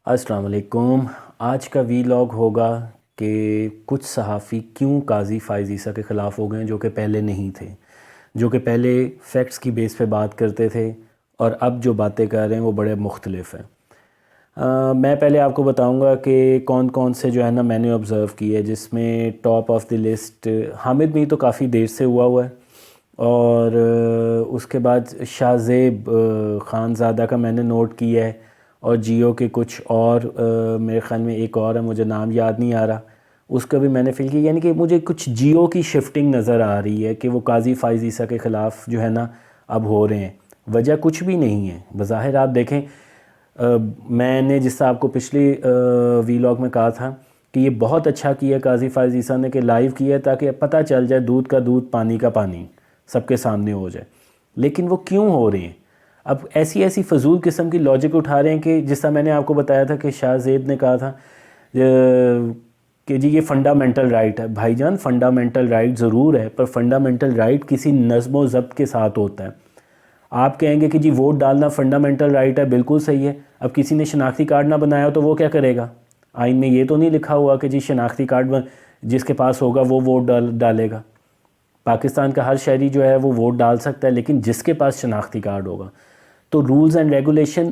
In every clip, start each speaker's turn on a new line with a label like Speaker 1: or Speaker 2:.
Speaker 1: السلام علیکم۔ آج کا وی لاگ ہوگا کہ کچھ صحافی کیوں قاضی فائز عیسیٰ کے خلاف ہو گئے جو کہ پہلے نہیں تھے، جو کہ پہلے فیکٹس کی بیس پہ بات کرتے تھے اور اب جو باتیں کر رہے ہیں وہ بڑے مختلف ہیں۔ میں پہلے آپ کو بتاؤں گا کہ کون کون سے جو ہے نا میں نے آبزرو کی ہے، جس میں top of the list Hamid می تو کافی دیر سے ہوا ہے، اور اس کے بعد شاہ زیب خان زادہ کا میں نے نوٹ کیا ہے، اور جیو کے کچھ اور میرے خیال میں ایک اور ہے، مجھے نام یاد نہیں آ رہا، اس کا بھی میں نے فیل کیا، یعنی کہ مجھے کچھ جیو کی شفٹنگ نظر آ رہی ہے کہ وہ قاضی فائز عیسیٰ کے خلاف جو ہے نا اب ہو رہے ہیں۔ وجہ کچھ بھی نہیں ہے بظاہر، آپ دیکھیں میں نے جس طرح آپ کو پچھلی وی لاگ میں کہا تھا کہ یہ بہت اچھا کیا قاضی فائز عیسیٰ نے کہ لائیو کیا ہے تاکہ پتہ چل جائے دودھ کا دودھ پانی کا پانی سب کے سامنے ہو جائے، لیکن وہ کیوں ہو رہے ہیں؟ اب ایسی فضول قسم کی لاجک اٹھا رہے ہیں کہ جس طرح میں نے آپ کو بتایا تھا کہ شاہ زیب نے کہا تھا کہ جی یہ فنڈامنٹل رائٹ ہے۔ بھائی جان فنڈامنٹل رائٹ ضرور ہے، پر فنڈامنٹل رائٹ کسی نظم و ضبط کے ساتھ ہوتا ہے۔ آپ کہیں گے کہ جی ووٹ ڈالنا فنڈامنٹل رائٹ ہے، بالکل صحیح ہے۔ اب کسی نے شناختی کارڈ نہ بنایا ہو تو وہ کیا کرے گا؟ آئین میں یہ تو نہیں لکھا ہوا کہ جی شناختی کارڈ جس کے پاس ہوگا وہ ووٹ ڈالے گا۔ پاکستان کا ہر شہری جو ہے وہ ووٹ ڈال سکتا ہے، لیکن جس کے پاس شناختی کارڈ ہوگا۔ تو رولز اینڈ ریگولیشن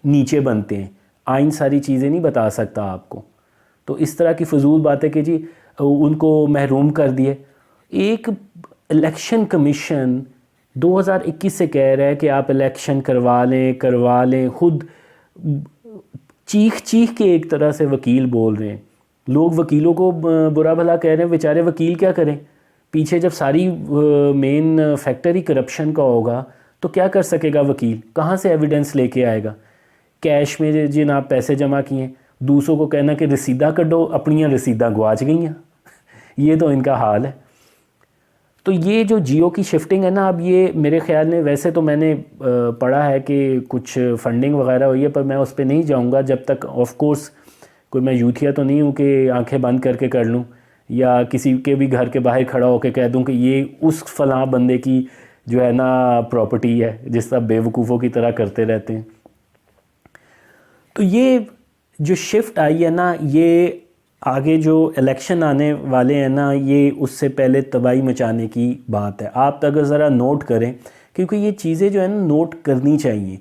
Speaker 1: نیچے بنتے ہیں، آئین ساری چیزیں نہیں بتا سکتا آپ کو۔ تو اس طرح کی فضول باتیں کہ جی ان کو محروم کر دیے۔ ایک الیکشن کمیشن 2021 سے کہہ رہا ہے کہ آپ الیکشن کروا لیں، خود چیخ کے ایک طرح سے وکیل بول رہے ہیں۔ لوگ وکیلوں کو برا بھلا کہہ رہے ہیں، بیچارے وکیل کیا کریں؟ پیچھے جب ساری مین فیکٹری کرپشن کا ہوگا تو کیا کر سکے گا وکیل؟ کہاں سے ایویڈنس لے کے آئے گا؟ کیش میں جناب پیسے جمع کیے، دوسروں کو کہنا کہ رسیدہ کڈو، اپنیاں رسیدہ گواچ گئی ہیں۔ یہ تو ان کا حال ہے۔ تو یہ جو جیو کی شفٹنگ ہے نا، اب یہ میرے خیال میں، ویسے تو میں نے پڑھا ہے کہ کچھ فنڈنگ وغیرہ ہوئی ہے، پر میں اس پہ نہیں جاؤں گا جب تک آف کورس کوئی میں یوتھیا تو نہیں ہوں کہ آنکھیں بند کر لوں یا کسی کے بھی گھر کے باہر کھڑا ہو کے کہہ دوں کہ یہ اس فلاں بندے کی جو ہے نا پراپرٹی ہے، جس طرح بے وقوفوں کی طرح کرتے رہتے ہیں۔ تو یہ جو شفٹ آئی ہے نا، یہ آگے جو الیکشن آنے والے ہیں نا، یہ اس سے پہلے تباہی مچانے کی بات ہے۔ آپ اگر ذرا نوٹ کریں، کیونکہ یہ چیزیں جو ہے نا نوٹ کرنی چاہیے۔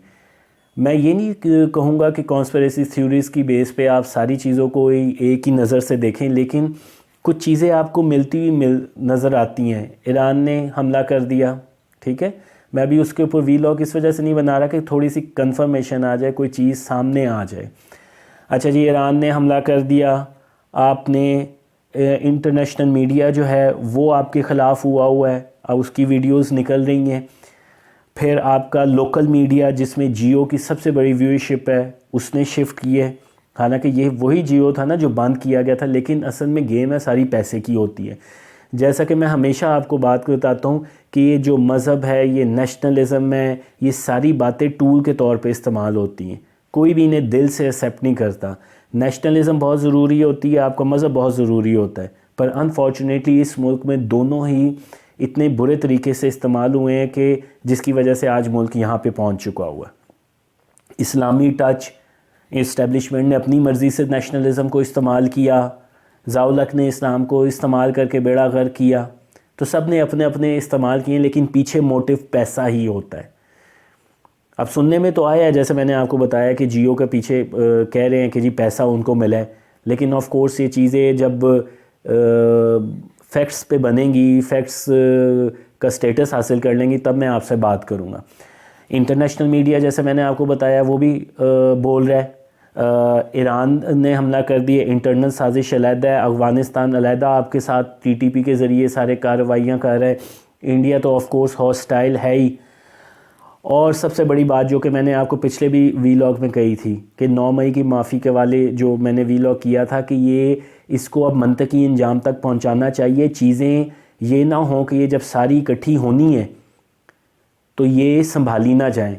Speaker 1: میں یہ نہیں کہوں گا کہ کانسپریسی تھیوریز کی بیس پہ آپ ساری چیزوں کو ایک ہی نظر سے دیکھیں، لیکن کچھ چیزیں آپ کو ملتی ہوئی نظر آتی ہیں۔ ایران نے حملہ کر دیا، ٹھیک ہے، میں ابھی اس کے اوپر وی لاگ اس وجہ سے نہیں بنا رہا کہ تھوڑی سی کنفرمیشن آ جائے، کوئی چیز سامنے آ جائے۔ اچھا جی، ایران نے حملہ کر دیا، آپ نے انٹرنیشنل میڈیا جو ہے وہ آپ کے خلاف ہوا ہے، اب اس کی ویڈیوز نکل رہی ہیں۔ پھر آپ کا لوکل میڈیا جس میں جیو کی سب سے بڑی ویورشپ ہے، اس نے شفٹ کی ہے، حالانکہ یہ وہی جیو تھا نا جو بند کیا گیا تھا، لیکن اصل میں گیم ہے ساری پیسے کی ہوتی ہے۔ جیسا کہ میں ہمیشہ آپ کو بات بتاتا ہوں کہ یہ جو مذہب ہے، یہ نیشنلزم ہے، یہ ساری باتیں ٹول کے طور پہ استعمال ہوتی ہیں، کوئی بھی انہیں دل سے ایکسیپٹ نہیں کرتا۔ نیشنلزم بہت ضروری ہوتی ہے، آپ کا مذہب بہت ضروری ہوتا ہے، پر انفارچونیٹلی اس ملک میں دونوں ہی اتنے برے طریقے سے استعمال ہوئے ہیں کہ جس کی وجہ سے آج ملک یہاں پہ پہنچ چکا ہوا ہے۔ اسلامی ٹچ، اسٹیبلشمنٹ نے اپنی مرضی سے نیشنلزم کو استعمال کیا، ضیاء نے اسلام کو استعمال کر کے بیڑا غرق کیا، تو سب نے اپنے اپنے استعمال کیے، لیکن پیچھے موٹیو پیسہ ہی ہوتا ہے۔ اب سننے میں تو آیا ہے، جیسے میں نے آپ کو بتایا کہ جیو کے پیچھے کہہ رہے ہیں کہ جی پیسہ ان کو ملا ہے، لیکن آف کورس یہ چیزیں جب فیکٹس پہ بنیں گی، فیکٹس کا سٹیٹس حاصل کر لیں گی، تب میں آپ سے بات کروں گا۔ انٹرنیشنل میڈیا جیسے میں نے آپ کو بتایا وہ بھی بول رہا ہے ایران نے حملہ کر دیا، انٹرنل سازش علیحدہ ہے، افغانستان علیحدہ آپ کے ساتھ ٹی ٹی پی کے ذریعے سارے کارروائیاں کر رہے ہیں، انڈیا تو آف کورس ہاسٹائل ہے ہی۔ اور سب سے بڑی بات جو کہ میں نے آپ کو پچھلے بھی وی لاگ میں کہی تھی کہ 9 مئی کی معافی کے والے جو میں نے وی لاگ کیا تھا کہ یہ اس کو اب منطقی انجام تک پہنچانا چاہیے، چیزیں یہ نہ ہوں کہ یہ جب ساری اکٹھی ہونی ہے تو یہ سنبھالی نہ جائیں۔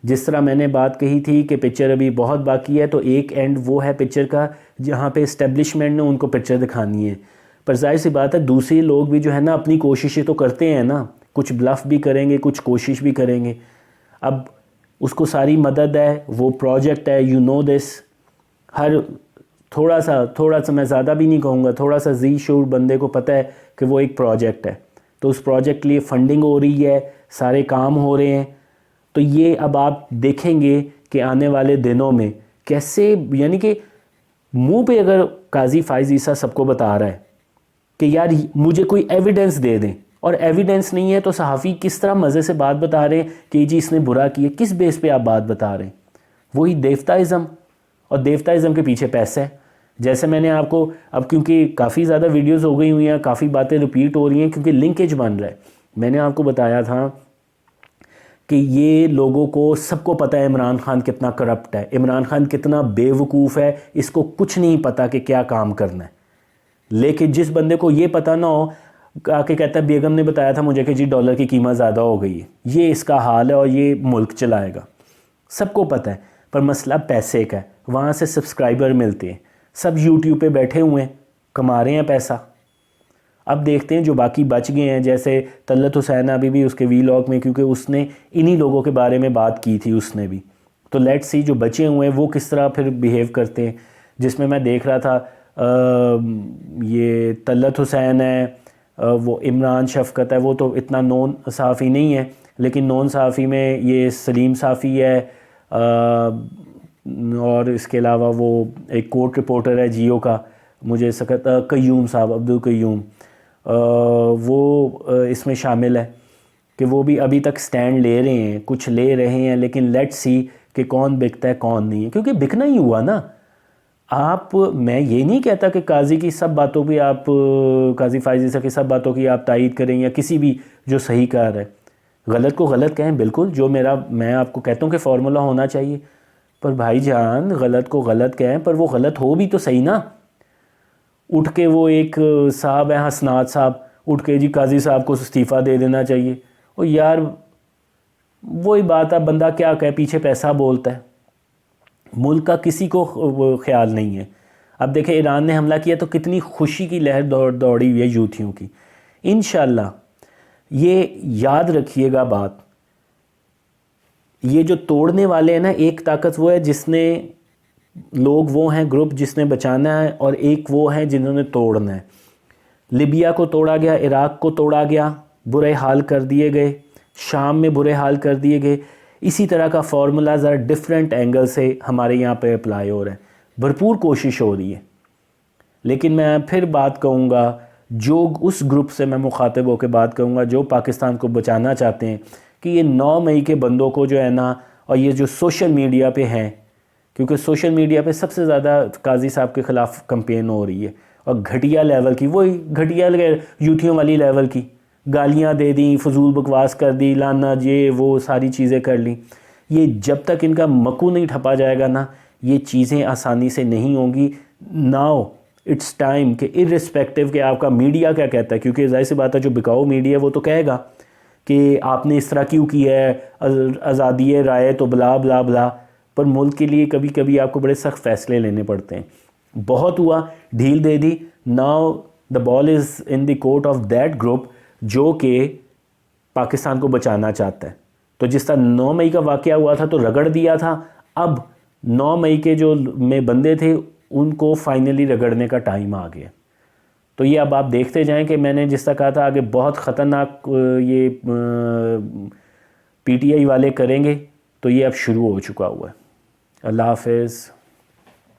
Speaker 1: جس طرح میں نے بات کہی تھی کہ پکچر ابھی بہت باقی ہے، تو ایک اینڈ وہ ہے پکچر کا جہاں پہ اسٹیبلشمنٹ نے ان کو پکچر دکھانی ہے، پر ظاہر سی بات ہے دوسرے لوگ بھی جو ہے نا اپنی کوششیں تو کرتے ہیں نا، کچھ بلف بھی کریں گے، کچھ کوشش بھی کریں گے۔ اب اس کو ساری مدد ہے، وہ پروجیکٹ ہے، یو نو دس، ہر تھوڑا سا میں زیادہ بھی نہیں کہوں گا، تھوڑا سا ذی شعور بندے کو پتہ ہے کہ وہ ایک پروجیکٹ ہے، تو اس پروجیکٹ کے لیے فنڈنگ ہو رہی ہے، سارے کام ہو رہے ہیں. تو یہ اب آپ دیکھیں گے کہ آنے والے دنوں میں کیسے، یعنی کہ منہ پہ اگر قاضی فائز عیسیٰ سب کو بتا رہا ہے کہ یار مجھے کوئی ایویڈنس دے دیں، اور ایویڈنس نہیں ہے تو صحافی کس طرح مزے سے بات بتا رہے ہیں کہ جی اس نے برا کیا، کس بیس پہ آپ بات بتا رہے ہیں؟ وہی دیوتاازم، اور دیوتاازم کے پیچھے پیسہ ہے. جیسے میں نے آپ کو اب، کیونکہ کافی زیادہ ویڈیوز ہو گئی ہوئی ہیں، کافی باتیں ریپیٹ ہو رہی ہیں کیونکہ لنکیج بن رہا ہے. میں نے آپ کو بتایا تھا کہ یہ لوگوں کو سب کو پتہ ہے عمران خان کتنا کرپٹ ہے، عمران خان کتنا بے وقوف ہے، اس کو کچھ نہیں پتہ کہ کیا کام کرنا ہے. لیکن جس بندے کو یہ پتہ نہ ہو، آ کے کہتا ہے بیگم نے بتایا تھا مجھے کہ جی ڈالر کی قیمت زیادہ ہو گئی ہے، یہ اس کا حال ہے اور یہ ملک چلائے گا. سب کو پتہ ہے، پر مسئلہ پیسے کا ہے. وہاں سے سبسکرائبر ملتے ہیں، سب یوٹیوب پہ بیٹھے ہوئے ہیں، کما رہے ہیں پیسہ. اب دیکھتے ہیں جو باقی بچ گئے ہیں، جیسے طلعت حسین ابھی بھی اس کے ویلاگ میں، کیونکہ اس نے انہی لوگوں کے بارے میں بات کی تھی اس نے بھی، تو لیٹ سی جو بچے ہوئے ہیں وہ کس طرح پھر بیہیو کرتے ہیں. جس میں دیکھ رہا تھا یہ طلعت حسین ہے، وہ عمران شفقت ہے، وہ تو اتنا نون صحافی نہیں ہے، لیکن نون صحافی میں یہ سلیم صافی ہے، اور اس کے علاوہ وہ ایک کورٹ رپورٹر ہے جیو کا، مجھے سکت قیوم صاحب، عبدالقیوم، وہ اس میں شامل ہے کہ وہ بھی ابھی تک سٹینڈ لے رہے ہیں، کچھ لے رہے ہیں. لیکن لیٹ سی کہ کون بکتا ہے کون نہیں ہے، کیونکہ بکنا ہی ہوا نا. آپ، میں یہ نہیں کہتا کہ قاضی کی سب باتوں پہ آپ، قاضی فائز عیسیٰ کی سب باتوں کی آپ تائید کریں، یا کسی بھی جو صحیح کہہ رہا ہے. غلط کو غلط کہیں، بالکل، جو میں آپ کو کہتا ہوں کہ فارمولہ ہونا چاہیے، پر بھائی جان غلط کو غلط کہیں، پر وہ غلط ہو بھی تو صحیح نا. اٹھ کے وہ ایک صاحب ہیں حسنات صاحب، اٹھ کے جی قاضی صاحب کو استعفیٰ دے دینا چاہیے. اور یار وہی بات ہے، بندہ کیا کہے، پیچھے پیسہ بولتا ہے، ملک کا کسی کو خیال نہیں ہے. اب دیکھیں ایران نے حملہ کیا تو کتنی خوشی کی لہر دوڑی ہوئی ہے یوتھیوں کی. انشاءاللہ یہ یاد رکھیے گا بات، یہ جو توڑنے والے ہیں نا، ایک طاقت وہ ہے جس نے، لوگ وہ ہیں گروپ جس نے بچانا ہے، اور ایک وہ ہیں جنہوں نے توڑنا ہے. لیبیا کو توڑا گیا، عراق کو توڑا گیا، برے حال کر دیے گئے، شام میں برے حال کر دیے گئے. اسی طرح کا فارمولا ذرا ڈیفرنٹ اینگل سے ہمارے یہاں پہ اپلائی ہو رہا ہے. بھرپور کوشش ہو رہی ہے. لیکن میں پھر بات کہوں گا، جو اس گروپ سے میں مخاطب ہو کے بات کروں گا جو پاکستان کو بچانا چاہتے ہیں، کہ یہ 9 مئی کے بندوں کو جو ہے نا، اور یہ جو سوشل میڈیا پہ ہیں، کیونکہ سوشل میڈیا پہ سب سے زیادہ قاضی صاحب کے خلاف کمپین ہو رہی ہے، اور گھٹیا لیول کی، وہی گھٹیا یوتھیوں والی لیول کی گالیاں دے دیں، فضول بکواس کر دی، لانا یہ وہ ساری چیزیں کر لیں. یہ جب تک ان کا مکو نہیں ٹھپا جائے گا نا، یہ چیزیں آسانی سے نہیں ہوں گی. ناؤ اٹس ٹائم کہ ارسپیکٹیو کہ آپ کا میڈیا کیا کہتا ہے، کیونکہ ظاہر سی بات ہے جو بکاؤ میڈیا ہے وہ تو کہے گا کہ آپ نے اس طرح کیوں کیا ہے، آزادی رائے تو بلا بلا بلا. پر ملک کے لیے کبھی کبھی آپ کو بڑے سخت فیصلے لینے پڑتے ہیں. بہت ہوا، ڈھیل دے دی. Now the ball is in the court of that group جو کہ پاکستان کو بچانا چاہتا ہے. تو جس طرح 9 مئی کا واقعہ ہوا تھا تو رگڑ دیا تھا، اب 9 مئی کے جو میں بندے تھے ان کو فائنلی رگڑنے کا ٹائم آ گیا. تو یہ اب آپ دیکھتے جائیں کہ میں نے جس طرح کہا تھا آگے بہت خطرناک یہ پی ٹی آئی والے کریں گے، تو یہ اب شروع ہو چکا ہوا ہے. اللہ حافظ.